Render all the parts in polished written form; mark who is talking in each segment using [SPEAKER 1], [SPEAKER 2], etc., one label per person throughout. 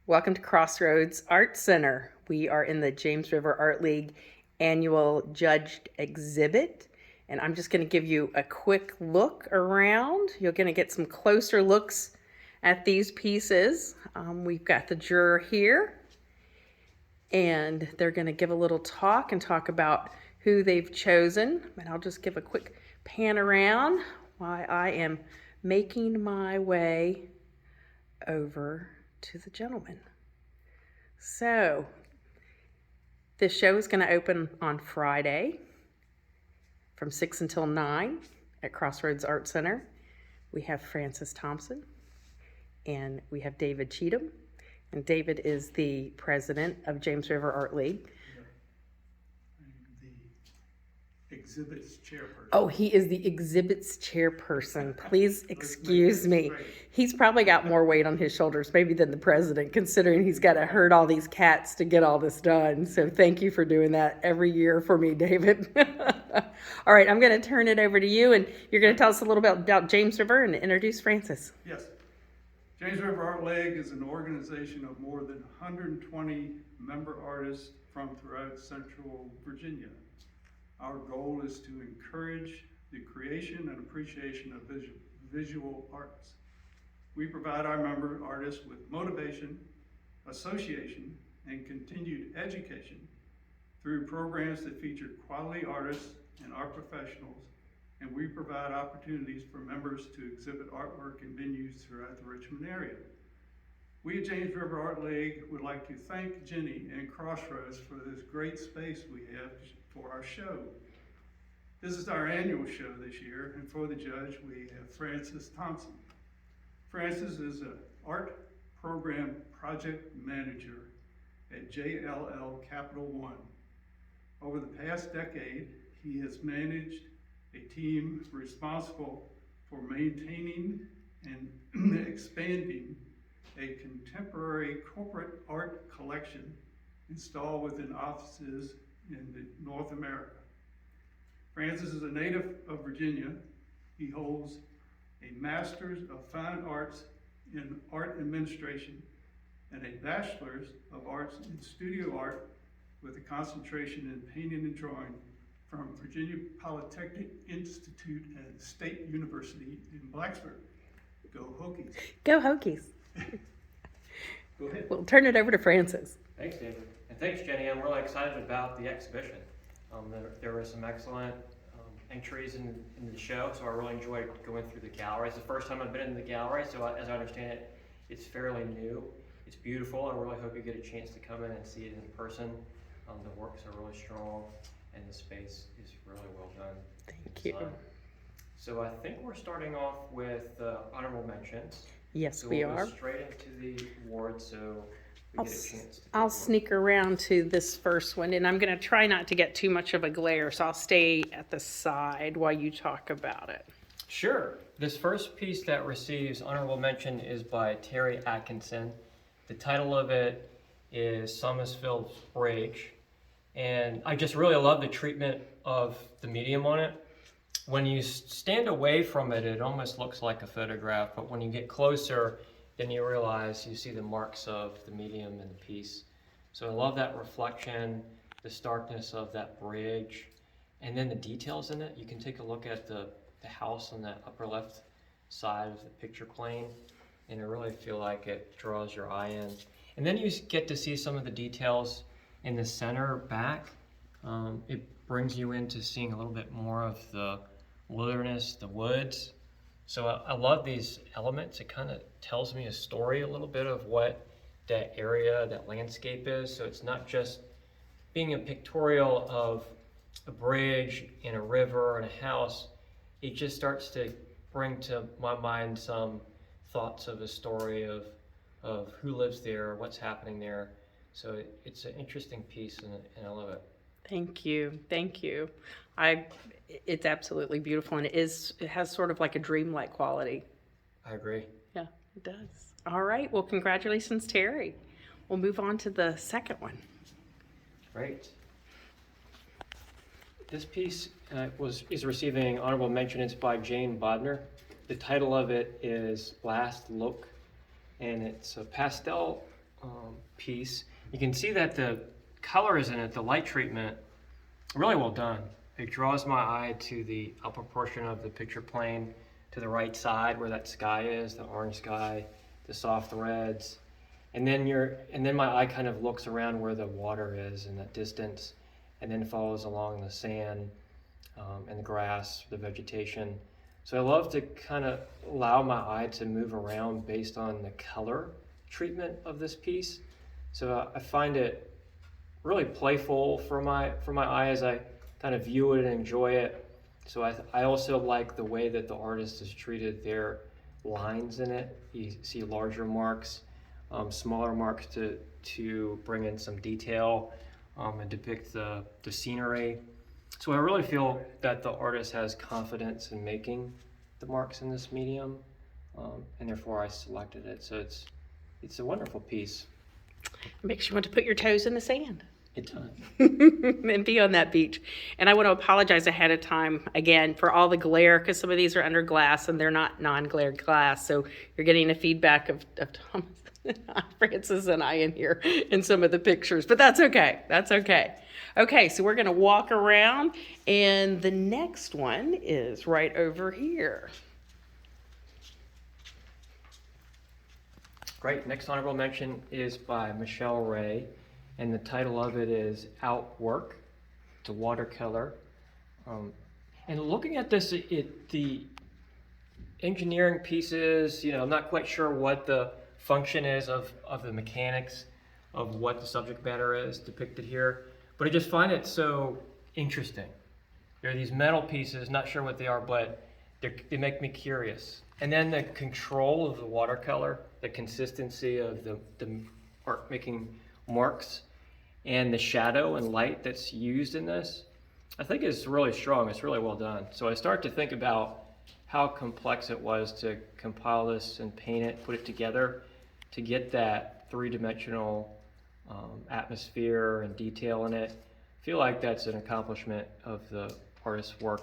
[SPEAKER 1] Welcome to Crossroads Art Center. We are in the James River Art League annual judged exhibit, and I'm just going to give you a quick look around. You're going to get some closer looks at these pieces. We've got the juror here, and they're going to give a little talk and talk about who they've chosen. And I'll just give a quick pan around while I am making my way over to the gentleman. So, this show is going to open on Friday from 6 until 9 at Crossroads Art Center. We have Francis Thompson and we have David Cheatham. And David is the president of James River Art League.
[SPEAKER 2] The exhibits chairperson.
[SPEAKER 1] Oh, he is the exhibits chairperson. Please excuse me. He's probably got more weight on his shoulders maybe than the president, considering he's got to herd all these cats to get all this done. So thank you for doing that every year for me, David. All right, I'm going to turn it over to you, and you're going to tell us a little bit about James River and introduce Francis.
[SPEAKER 2] Yes. James River Art League is an organization of more than 120 member artists from throughout Central Virginia. Our goal is to encourage the creation and appreciation of visual arts. We provide our member artists with motivation, association, and continued education through programs that feature quality artists and art professionals, and we provide opportunities for members to exhibit artwork in venues throughout the Richmond area. We at James River Art League would like to thank Jenny and Crossroads for this great space we have for our show. This is our annual show this year, and for the judge we have Francis Thompson. Francis is an art program project manager at JLL Capital One. Over the past decade, he has managed a team responsible for maintaining and expanding a contemporary corporate art collection installed within offices in North America. Francis is a native of Virginia. He holds a Master's of Fine Arts in Art Administration and a Bachelor's of Arts in Studio Art with a concentration in painting and drawing from Virginia Polytechnic Institute and State University in Blacksburg. Go Hokies.
[SPEAKER 1] Go Hokies.
[SPEAKER 2] Go ahead.
[SPEAKER 1] We'll turn it over to Francis.
[SPEAKER 3] Thanks, David. And thanks, Jenny. I'm really excited about the exhibition. There were some excellent entries in the show, so I really enjoyed going through the gallery. It's the first time I've been in the gallery, so as I understand it, it's fairly new. It's beautiful. I really hope you get a chance to come in and see it in person. The works are really strong, and the space is really well done.
[SPEAKER 1] Thank you.
[SPEAKER 3] So I think we're starting off with honorable mentions.
[SPEAKER 1] Yes,
[SPEAKER 3] So
[SPEAKER 1] we
[SPEAKER 3] we'll
[SPEAKER 1] are.
[SPEAKER 3] go straight into the awards, so we get a chance to
[SPEAKER 1] I'll
[SPEAKER 3] take a look.
[SPEAKER 1] sneak around to this first one, and I'm going to try not to get too much of a glare, so I'll stay at the side while you talk about it.
[SPEAKER 3] Sure. This first piece that receives honorable mention is by Terry Atkinson. The title of it is Somersville Bridge, and I just really love the treatment of the medium on it. When you stand away from it, it almost looks like a photograph, but when you get closer, then you realize you see the marks of the medium in the piece. So I love that reflection, the starkness of that bridge, and then the details in it. You can take a look at the house on that upper left side of the picture plane, and I really feel like it draws your eye in. And then you get to see some of the details in the center back. It brings you into seeing a little bit more of the wilderness, the woods. So I love these elements. It kind of tells me a story a little bit of what that area, that landscape is. So it's not just being a pictorial of a bridge and a river and a house. It just starts to bring to my mind some thoughts of a story of who lives there, what's happening there. So it's an interesting piece, and I love it.
[SPEAKER 1] Thank you. Thank you. It's absolutely beautiful, and it has sort of like a dreamlike quality.
[SPEAKER 3] I agree.
[SPEAKER 1] Yeah, it does. All right. Well, congratulations, Terry. We'll move on to the second one.
[SPEAKER 3] Great. This piece is receiving honorable mention. It's by Jane Bodner. The title of it is Last Look, and it's a pastel piece. You can see that the colors in it, the light treatment, really well done. It draws my eye to the upper portion of the picture plane to the right side where that sky is, the orange sky, the soft reds. And then my eye kind of looks around where the water is in that distance, and then follows along the sand and the grass, the vegetation. So I love to kind of allow my eye to move around based on the color treatment of this piece. So I find it really playful for my eye as I kind of view it and enjoy it. So I also like the way that the artist has treated their lines in it. You see larger marks, smaller marks to bring in some detail and depict the scenery. So I really feel that the artist has confidence in making the marks in this medium, and therefore I selected it. So it's a wonderful piece.
[SPEAKER 1] It makes you want to put your toes in the sand.
[SPEAKER 3] It does.
[SPEAKER 1] And be on that beach. And I want to apologize ahead of time again for all the glare, because some of these are under glass and they're not non-glare glass. So you're getting a feedback of Thomas, Francis, and I in here in some of the pictures. But that's okay. That's okay. Okay, so we're going to walk around, and the next one is right over here.
[SPEAKER 3] Great. Next honorable mention is by Michelle Ray, and the title of it is Outwork. It's a watercolor. And looking at this, the engineering pieces, I'm not quite sure what the function is of the mechanics of what the subject matter is depicted here, but I just find it so interesting. There are these metal pieces, not sure what they are, but they make me curious. And then the control of the watercolor, the consistency of the art making marks, and the shadow and light that's used in this, I think is really strong. It's really well done. So I start to think about how complex it was to compile this and paint it, put it together to get that three-dimensional atmosphere and detail in it. I feel like that's an accomplishment of the artist's work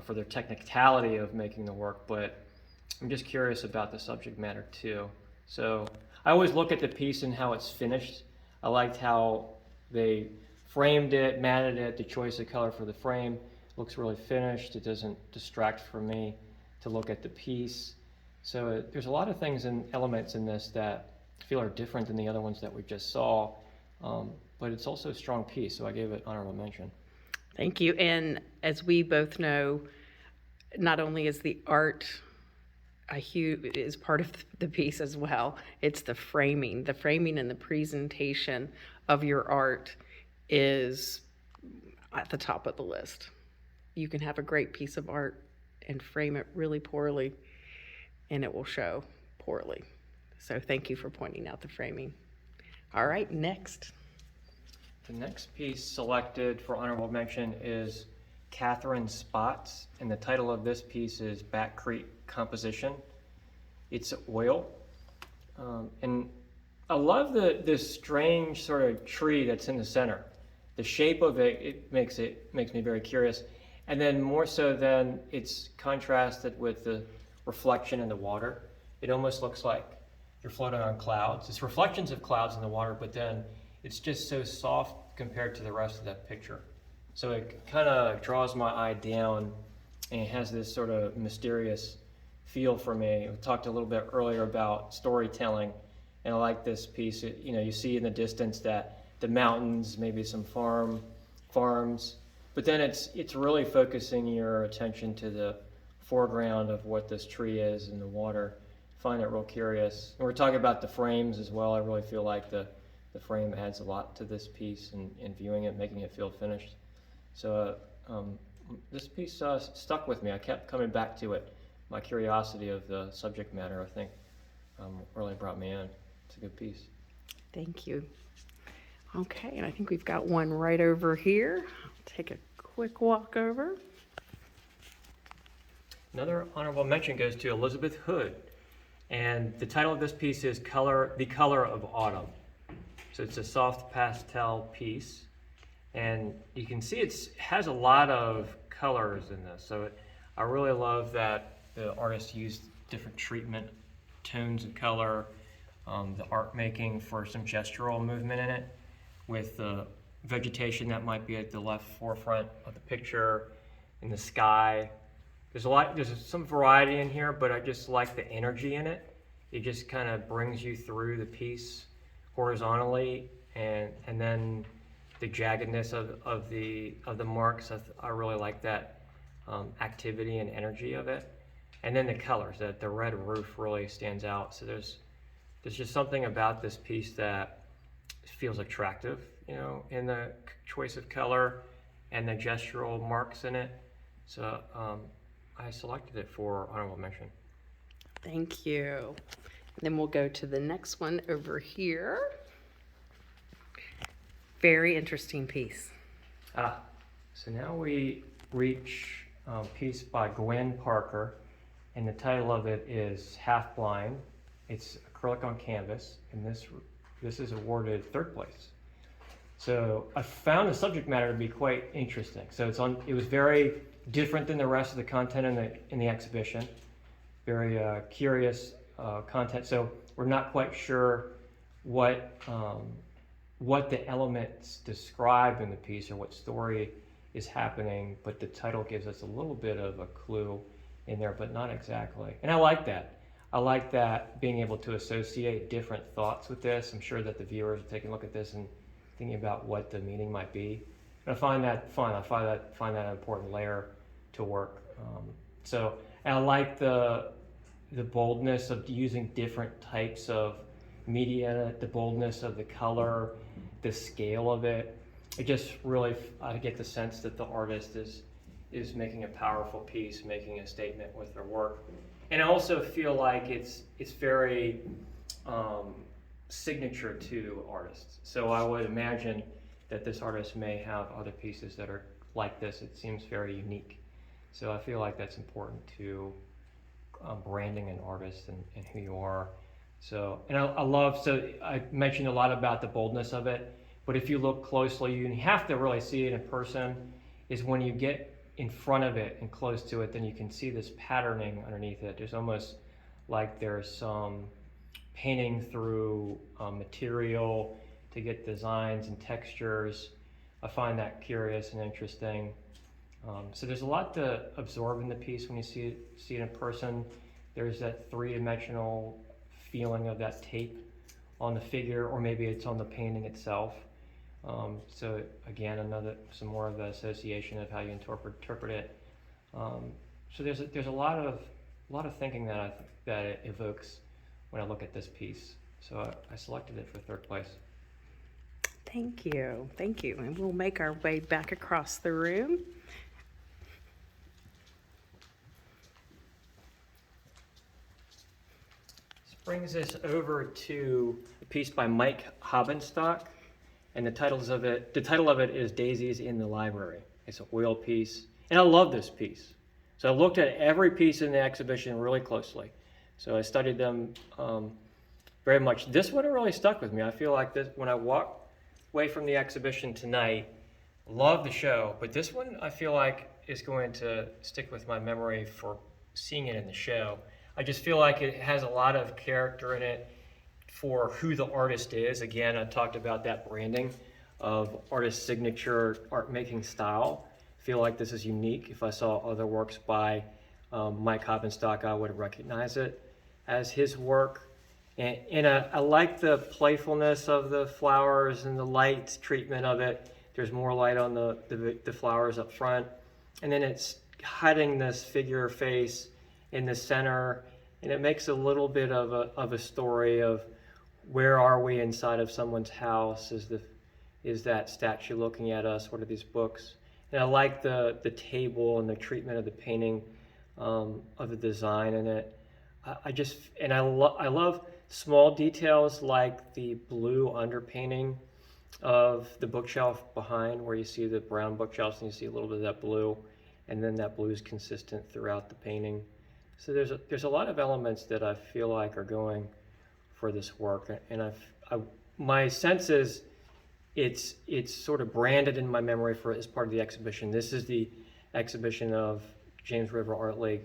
[SPEAKER 3] for their technicality of making the work, but I'm just curious about the subject matter too. So I always look at the piece and how it's finished. I liked how they framed it, matted it, the choice of color for the frame looks really finished. It doesn't distract from me to look at the piece. So there's a lot of things and elements in this that I feel are different than the other ones that we just saw, but it's also a strong piece, so I gave it honorable mention.
[SPEAKER 1] Thank you. And as we both know, not only is the art is part of the piece as well, it's the framing. The framing and the presentation of your art is at the top of the list. You can have a great piece of art and frame it really poorly, and it will show poorly. So thank you for pointing out the framing. All right, next.
[SPEAKER 3] The next piece selected for honorable mention is Catherine Spots, and the title of this piece is Back Creek Composition. It's oil, and I love this strange sort of tree that's in the center. The shape of it makes me very curious, and then more so than it's contrasted with the reflection in the water. It almost looks like you're floating on clouds. It's reflections of clouds in the water, but then it's just so soft compared to the rest of that picture. So it kind of draws my eye down, and it has this sort of mysterious feel for me. We talked a little bit earlier about storytelling, and I like this piece. You see in the distance that the mountains, maybe some farms, but then it's really focusing your attention to the foreground of what this tree is in the water. I find it real curious. And we're talking about the frames as well. I really feel like the frame adds a lot to this piece and viewing it, making it feel finished. So this piece stuck with me. I kept coming back to it. My curiosity of the subject matter, I think, really brought me in. It's a good piece.
[SPEAKER 1] Thank you. Okay, and I think we've got one right over here. I'll take a quick walk over.
[SPEAKER 3] Another honorable mention goes to Elizabeth Hood, and the title of this piece is The Color of Autumn. So it's a soft pastel piece, and you can see it has a lot of colors in this. So I really love that the artist used different treatment, tones of color, the art making for some gestural movement in it, with the vegetation that might be at the left forefront of the picture, in the sky. There's some variety in here, but I just like the energy in it. It just kind of brings you through the piece horizontally, and then the jaggedness of the marks. I really like that activity and energy of it. And then the colors, that the red roof really stands out. So there's just something about this piece that feels attractive, in the choice of color and the gestural marks in it. So I selected it for honorable mention.
[SPEAKER 1] Thank you. Then we'll go to the next one over here. Very interesting piece.
[SPEAKER 3] So now we reach a piece by Gwen Parker, and the title of it is Half Blind. It's acrylic on canvas, and this is awarded 3rd place. So I found the subject matter to be quite interesting. So it was very different than the rest of the content in the exhibition. Very curious content. So we're not quite sure what the elements describe in the piece or what story is happening, but the title gives us a little bit of a clue in there, but not exactly. And I like that. I like that, being able to associate different thoughts with this. I'm sure that the viewers are taking a look at this and thinking about what the meaning might be. And I find that fun. I find that an important layer to work. And I like the boldness of using different types of media, the boldness of the color, the scale of it. It just really, I get the sense that the artist is making a powerful piece, making a statement with their work. And I also feel like it's very signature to artists. So I would imagine that this artist may have other pieces that are like this. It seems very unique. So I feel like that's important to branding an artist and who you are. So, and I mentioned a lot about the boldness of it, but if you look closely, you have to really see it in person, is when you get in front of it and close to it, then you can see this patterning underneath it. There's almost like there's some painting through material to get designs and textures. I find that curious and interesting. So there's a lot to absorb in the piece when you see it in person. There's that 3-dimensional feeling of that tape on the figure, or maybe it's on the painting itself. So again, some more of the association of how you interpret it. So there's a lot of thinking that it evokes when I look at this piece. So I selected it for 3rd place.
[SPEAKER 1] Thank you. And we'll make our way back across the room.
[SPEAKER 3] This brings us over to a piece by Mike Habenstock, and the title of it is Daisies in the Library. It's an oil piece, and I love this piece. So I looked at every piece in the exhibition really closely. So I studied them very much. This one really stuck with me. I feel like this, when I walk away from the exhibition tonight, love the show, but this one I feel like is going to stick with my memory for seeing it in the show. I just feel like it has a lot of character in it for who the artist is. Again, I talked about that branding of artist signature art making style. I feel like this is unique. If I saw other works by Mike Habenstock, I would recognize it as his work. And I like the playfulness of the flowers and the light treatment of it. There's more light on the flowers up front. And then it's hiding this figure face in the center, and it makes a little bit of a story of where are we inside of someone's house? Is that statue looking at us? What are these books? And I like the table and the treatment of the painting, of the design in it. I love small details like the blue underpainting of the bookshelf behind, where you see the brown bookshelves and you see a little bit of that blue, and then that blue is consistent throughout the painting. So there's a lot of elements that I feel like are going for this work, and my sense is it's sort of branded in my memory as part of the exhibition. This is the exhibition of James River Art League,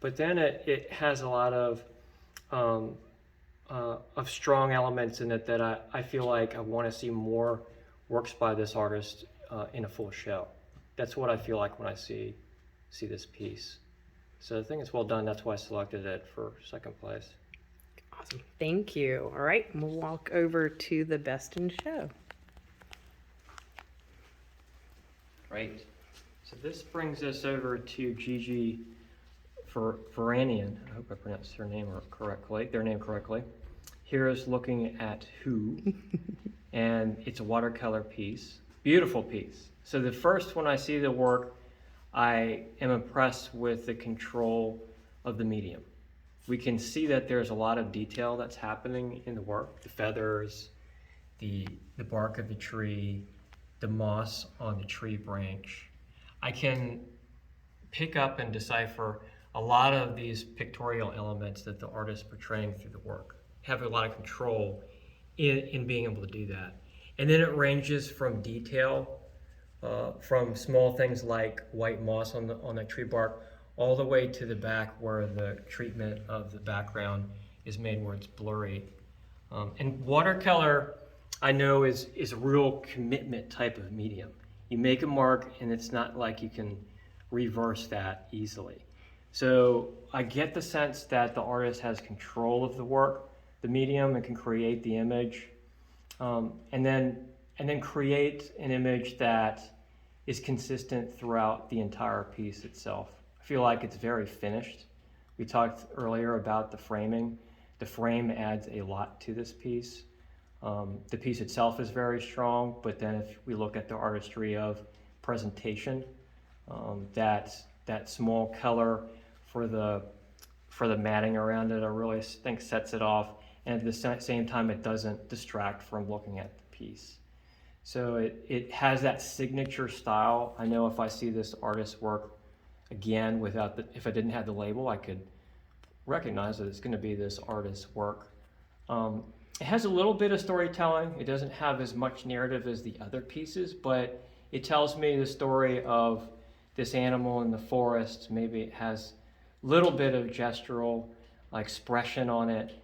[SPEAKER 3] but then it has a lot of of strong elements in it that I feel like I want to see more works by this artist in a full show. That's what I feel like when I see this piece. So I think it's well done. That's why I selected it for second place.
[SPEAKER 1] Awesome. Thank you. All right, we'll walk over to the best in show.
[SPEAKER 3] Right. So this brings us over to Gigi Varanian. I hope I pronounced their name correctly. Here is looking at Who, and it's a watercolor piece. Beautiful piece. So the first, when I see the work, I am impressed with the control of the medium. We can see that there's a lot of detail that's happening in the work. The feathers, the bark of the tree, the moss on the tree branch. I can pick up and decipher a lot of these pictorial elements that the artist is portraying through the work. Have a lot of control in being able to do that. And then it ranges from detail, from small things like white moss on the tree bark, all the way to the back where the treatment of the background is made where it's blurry. And watercolor, I know, is a real commitment type of medium. You make a mark and it's not like you can reverse that easily. So I get the sense that the artist has control of the work, the medium, and can create the image, and then create an image that is consistent throughout the entire piece itself. I feel like it's very finished. We talked earlier about the framing. The frame adds a lot to this piece. The piece itself is very strong, but then if we look at the artistry of presentation, that small color for the matting around it, I really think sets it off, and at the same time it doesn't distract from looking at the piece. So it has that signature style. I know if I see this artist's work again if I didn't have the label, I could recognize that it's going to be this artist's work. It has a little bit of storytelling. It doesn't have as much narrative as the other pieces, but it tells me the story of this animal in the forest. Maybe it has a little bit of gestural expression on it.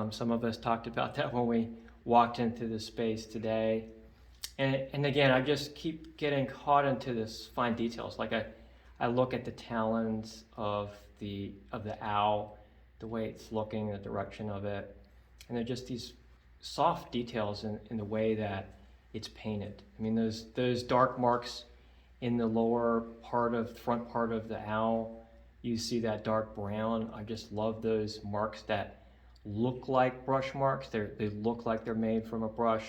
[SPEAKER 3] Some of us talked about that when we walked into the space today. And again, I just keep getting caught into this fine details. Like I look at the talons of the owl, the way it's looking, the direction of it, and they're just these soft details in the way that it's painted. I mean, those dark marks in the front part of the owl, you see that dark brown. I just love those marks that look like brush marks. They look like they're made from a brush,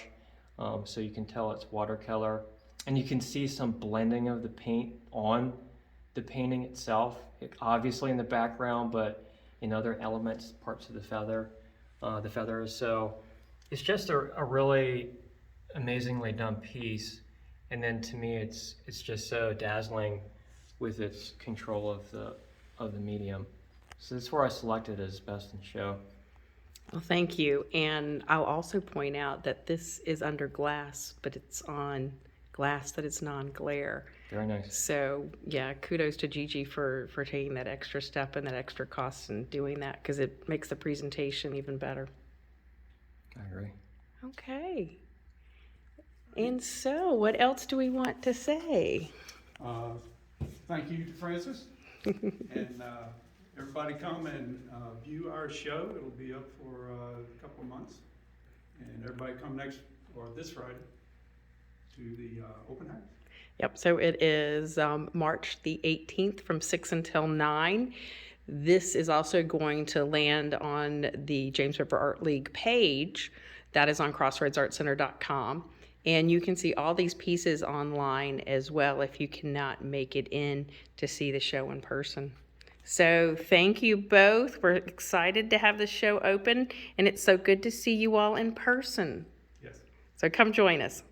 [SPEAKER 3] so you can tell it's watercolor. And you can see some blending of the paint on the painting itself, obviously in the background, but in other elements, parts of the feathers. So it's just a really amazingly done piece. And then to me, it's just so dazzling with its control of the medium. So that's where I selected as best in show.
[SPEAKER 1] Well, thank you. And I'll also point out that this is under glass, but it's on glass that is non-glare.
[SPEAKER 3] Very nice.
[SPEAKER 1] So yeah, kudos to Gigi for taking that extra step and that extra cost and doing that, because it makes the presentation even better.
[SPEAKER 3] I agree.
[SPEAKER 1] Okay. And so what else do we want to say?
[SPEAKER 2] Thank you, Francis. And everybody come and view our show. It'll be up for a couple of months. And everybody come this Friday to the open house.
[SPEAKER 1] Yep, so it is March the 18th from 6 until 9. This is also going to land on the James River Art League page. That is on crossroadsartcenter.com. And you can see all these pieces online as well if you cannot make it in to see the show in person. So thank you both. We're excited to have the show open, and it's so good to see you all in person.
[SPEAKER 2] Yes.
[SPEAKER 1] So come join us.